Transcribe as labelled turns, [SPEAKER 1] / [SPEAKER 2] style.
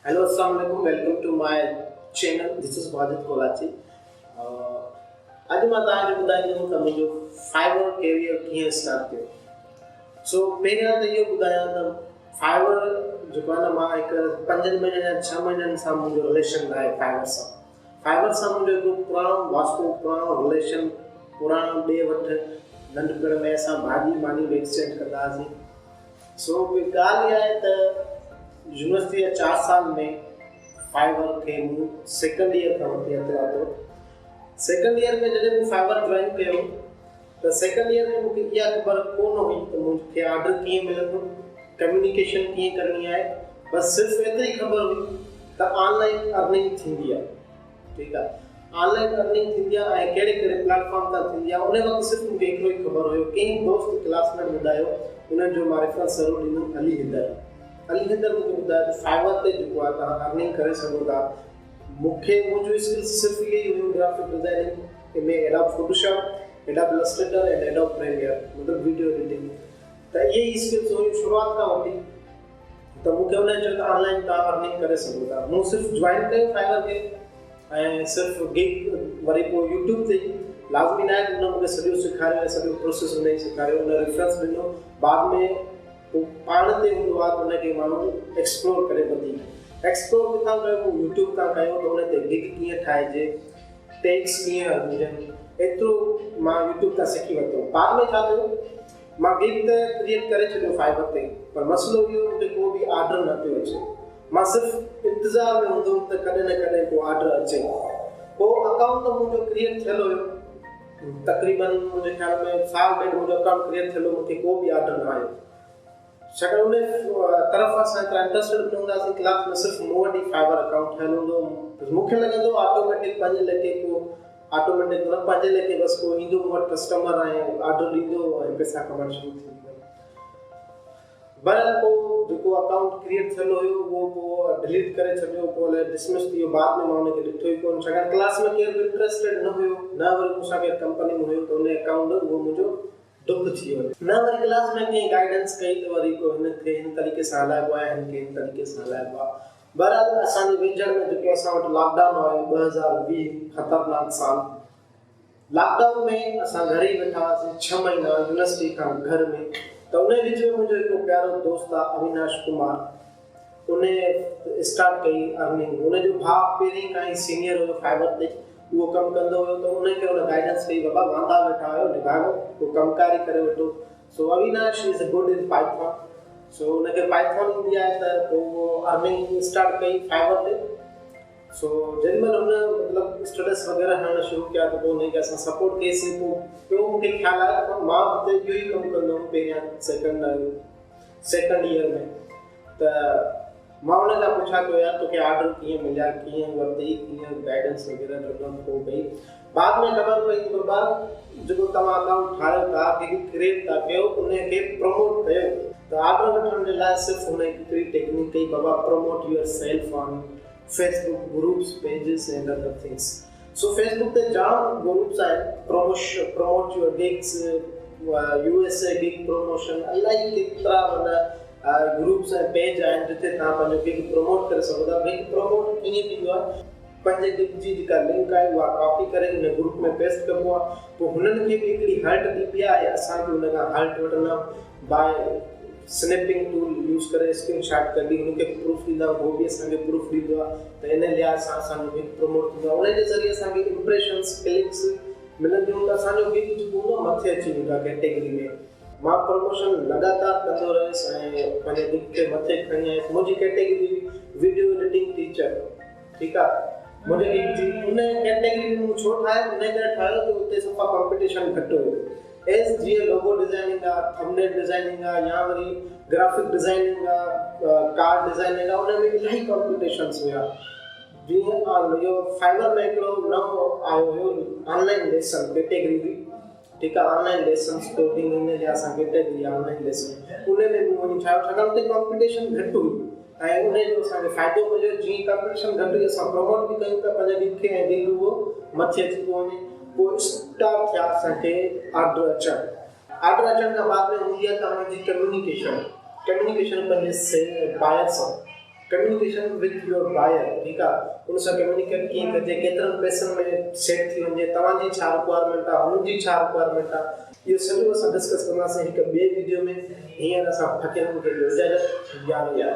[SPEAKER 1] Hello, Assalamualaikum. Welcome to my channel. This is Bajit Kolachi. अॼु मां तव्हांखे ॿुधाईंदुमि त मुंहिंजो फाइवर कैरियर कीअं स्टार्ट कयो। पहिरियां त इहो ॿुधायां त फाइवर जेको आहे न, मां हिकु 5 महीननि या 6 महीननि सां मुंहिंजो रिलेशन आहे फाइवर सां मुंहिंजो हिकु पुराणो रिलेशन, पुराणो ॾे वठि। नंढपण में असां भाॼी मानी बि एक्सचेंज कंदा हुआसीं। ॻाल्हि इहा आहे त यूनिवर्सिटी जे 4 साल में फाइवर खे मूं सेकेंड ईयर खां वठी हथु लाथो। सेकेंड ईयर में जॾहिं मूं फाइवर जॉइन कयो त सेकेंड ईयर में मूंखे इहा ख़बर कोन हुई त मूंखे ऑर्डर कीअं मिलंदो, कम्युनिकेशन कीअं करणी आहे। बसि सिर्फ़ु एतिरी ख़बर हुई त ऑनलाइन अर्निंग थींदी आहे। ठीकु आहे, ऑनलाइन अर्निंग थींदी आहे ऐं कहिड़े कहिड़े प्लेटफॉर्म तां थींदी आहे। उन वक़्तु सिर्फ़ु मूंखे हिकिड़ो ई ख़बर हुयो, कंहिं दोस्त क्लासमेट ॿुधायो, उन्हनि जो मां रेफरेंस ज़रूरु ॾींदुमि, अली हैदर मूंखे ॿुधायो त फाइवर ते जेको आहे तव्हां अर्निंग करे सघो था। मूंखे मुंहिंजो स्किल्स सिर्फ़ु इहे ई हुयूं, ग्राफिक डिज़ाइनिंग में एडोब फोटोशॉप, एडोब इलस्ट्रेटर ऐं एडोब प्रीमियर, मतिलबु वीडियो एडिटिंग। त इहे ई स्किल्स हुयूं शुरूआत खां वठी। त मूंखे उन्हनि चयो त ऑनलाइन तव्हां अर्निंग करे सघो था। मूं सिर्फ़ु जॉइन कयो फाइवर खे ऐं सिर्फ़ु गिग, वरी पोइ यूट्यूब ते लाज़मी न आहे त उन मूंखे सॼो सेखारियो ऐं सॼो प्रोसेस उन ई सेखारियो, उन रेफरेंस ॾिनो। बाद में पोइ पाण ते हूंदो आहे त उनखे माण्हू एक्सप्लोर करे एक्सप्लोर किथां कयो, यूट्यूब तां कयो त उन ते गिग कीअं ठाहिजे, टैग्स कीअं हुजनि, एतिरो मां यूट्यूब तां सिखी वरितो। बाद में छा थियो, मां गिग त क्रिएट करे छॾियो फाइवर ते, पर मसइलो इहो मूंखे को बि ऑर्डर न पियो अचे। मां सिर्फ़ु इंतज़ार में हूंदो हुउमि त कॾहिं न कॾहिं को ऑर्डर अचे। पोइ अकाउंट त मुंहिंजो क्रिएट थियल हुयो, तक़रीबन मुंहिंजे ख़्याल में साल ॾेढ मुंहिंजो अकाउंट क्रिएट थियल, मूंखे को बि ऑर्डर न आयो। छाकाणि उन तरफ़ असां एतिरा इंट्रस्टेड न हूंदासीं, क्लास में सिर्फ़ु मूं वटि ई फाइवर अकाउंट ठहियलु हूंदो। मूंखे लॻंदो ऑटोमेटिक पंहिंजे लेखे को ऑटोमेटिक न पंहिंजे लेखे बसि को ईंदो मूं वटि कस्टमर ऐं ऑर्डर ॾींदो ऐं पैसा कमाइण शुरू थी वेंदा। बहरहाल पोइ जेको अकाउंट क्रिएट थियलु हुयो उहो पोइ डिलीट करे छॾियो, पोइ डिसमिस थी वियो। बाद में मां हुनखे ॾिठो ई कोन, छाकाणि क्लास में केरु बि इंट्रस्टेड न हुयो, न वरी मूंसां केरु कंपनी में हुयो, त उन अकाउंट उहो मुंहिंजो डुप थी वियो। न वरी क्लास में कंहिं गाइडेंस कई त वरी को हिनखे हिन तरीक़े सां हलाइबो आहे, हिनखे हिन तरीक़े सां हलाइबो आहे। बहरहाल असांजे वेझर में जेको असां वटि लॉकडाउन आयो 2020, ख़तरनाक साल। लॉकडाउन में असां घर ई वेठा हुआसीं 6 महीना यूनिवर्सिटी खां घर में। त उन विच में मुंहिंजो हिकिड़ो प्यारो दोस्त आहे अविनाश कुमार, उन स्टार्ट कई अर्निंग। उनजो भाउ पहिरीं खां ई सीनियर हुयो फाइवर ते, उहो कमु कंदो हुयो, त उनखे उन गाइडेंस कई, बाबा वांदा वेठा आहियो, निभायो, पोइ कमकारी करे वठो। So Avinash is good in Python. So उनखे पाइथन ईंदी आहे, त पोइ अर्निंग स्टार्ट कई फाइवर ते। सो जेॾीमहिल हुन मतिलबु स्टेटस वग़ैरह हणणु शुरू कया त पोइ उनखे असां सपोर्ट कईसीं। पोइ मूंखे ख़्यालु आहे त मां हुते इहो ई कमु कंदो हुउमि पहिरियां सेकेंड ईयर में। त मां हुन खां पुछा पियो, यार तोखे ऑर्डर कीअं मिलिया, कीअं वरितई, कीअं गाइडेंस वग़ैरह ॾिनो। पोइ भई बाद में ख़बर पई त बाबा जेको तव्हां अकाउंट ठाहियो था, जेकी क्रिएट था कयो, उनखे प्रमोट कयो। त ऑर्डर वठण जे लाइ सिर्फ़ु हुन हिकिड़ी टेक्निक कई, बाबा promote yourself on Facebook groups, pages and other things. So Facebook ते जाम ग्रुप्स आहिनि, promote your gigs, USA gig promotion, इलाही केतिरा माना ग्रुप्स ऐं पेज आहिनि जिते तव्हां पंहिंजो गिग प्रमोट करे सघो था। गिग प्रमोट कीअं थींदो आहे, पंहिंजे गिग जी जेका लिंक आहे उहा कॉपी करे हुन ग्रुप में पेस्ट कबो आहे। पोइ हुननि खे बि हिकिड़ी हर्ट ॾिबी आहे, असां बि हुन खां हर्ट वठंदा बाय स्नैपिंग टूल यूज़ करे स्क्रीनशॉट कढी हुनखे प्रूफ ॾींदा, उहो बि असांखे प्रूफ ॾींदो आहे। त इन लिहाज़ सां असांजो गिग प्रमोट थींदो आहे। उन जे ज़रिए असांखे इंप्रेशन्स, क्लिक्स मिलंदियूं, त असांजो गिग जेको हूंदो आहे मथे अची वेंदो आहे कैटेगरी में। मां प्रमोशन लगातार कंदो रहियुसि ऐं पंहिंजे गिग खे मथे खणी आयुसि। मुंहिंजी कैटेगरी वीडियो एडिटिंग टीचर, ठीकु आहे। मुंहिंजे गिग जी उन कैटेगरी में छो ठाहियो, उन करे ठाहियो त उते सफ़ा कॉम्पिटिशन घटि हुयो। एज़ जीअं लोगो डिज़ाइनिंग आहे, थंबनेल डिज़ाइनिंग आहे, या वरी ग्राफिक डिज़ाइनिंग आहे, कार्ड डिज़ाइनिंग आहे, उन में इलाही कॉम्पिटिशन्स हुया। जीअं इहो फाइवर में हिकिड़ो नओं आयो हुयो ऑनलाइन लेसन कैटेगरी हुई, ठीकु आहे। ऑनलाइन लेसन्स कोडिंग इन जे असां कैटेगरी आहे ऑनलाइन लेसन, उन में बि वञी ठाहियो, छाकाणि उते कॉम्पिटिशन घटि हुई ऐं उन जो असांखे फ़ाइदो मिलियो। जीअं कॉम्पिटिशन घटि हुई, असां प्रमोट बि कयूं था पंहिंजे गिग खे ऐं गिग उहो मथे अची थो वञे। पोइ स्टार्ट थिया असांखे ऑर्डर अचण खां बाद में हूंदी आहे तव्हांजी कम्युनिकेशन पंहिंजे बायर सां। कम्युनिकेशन विद योर बायर, ठीक आहे, उन सां कम्युनिकेट कीअं कजे, केतिरनि पैसनि में सेट थी वञे, तव्हांजी छा रिक्वायरमेंट आहे, हुनजी छा रिक्वायरमेंट आहे, इहो सॼो असां डिस्कस कंदासीं हिकु ॿिए वीडियो में। हींअर असां फ़क़ीरनि खे इजाज़त ॾियां।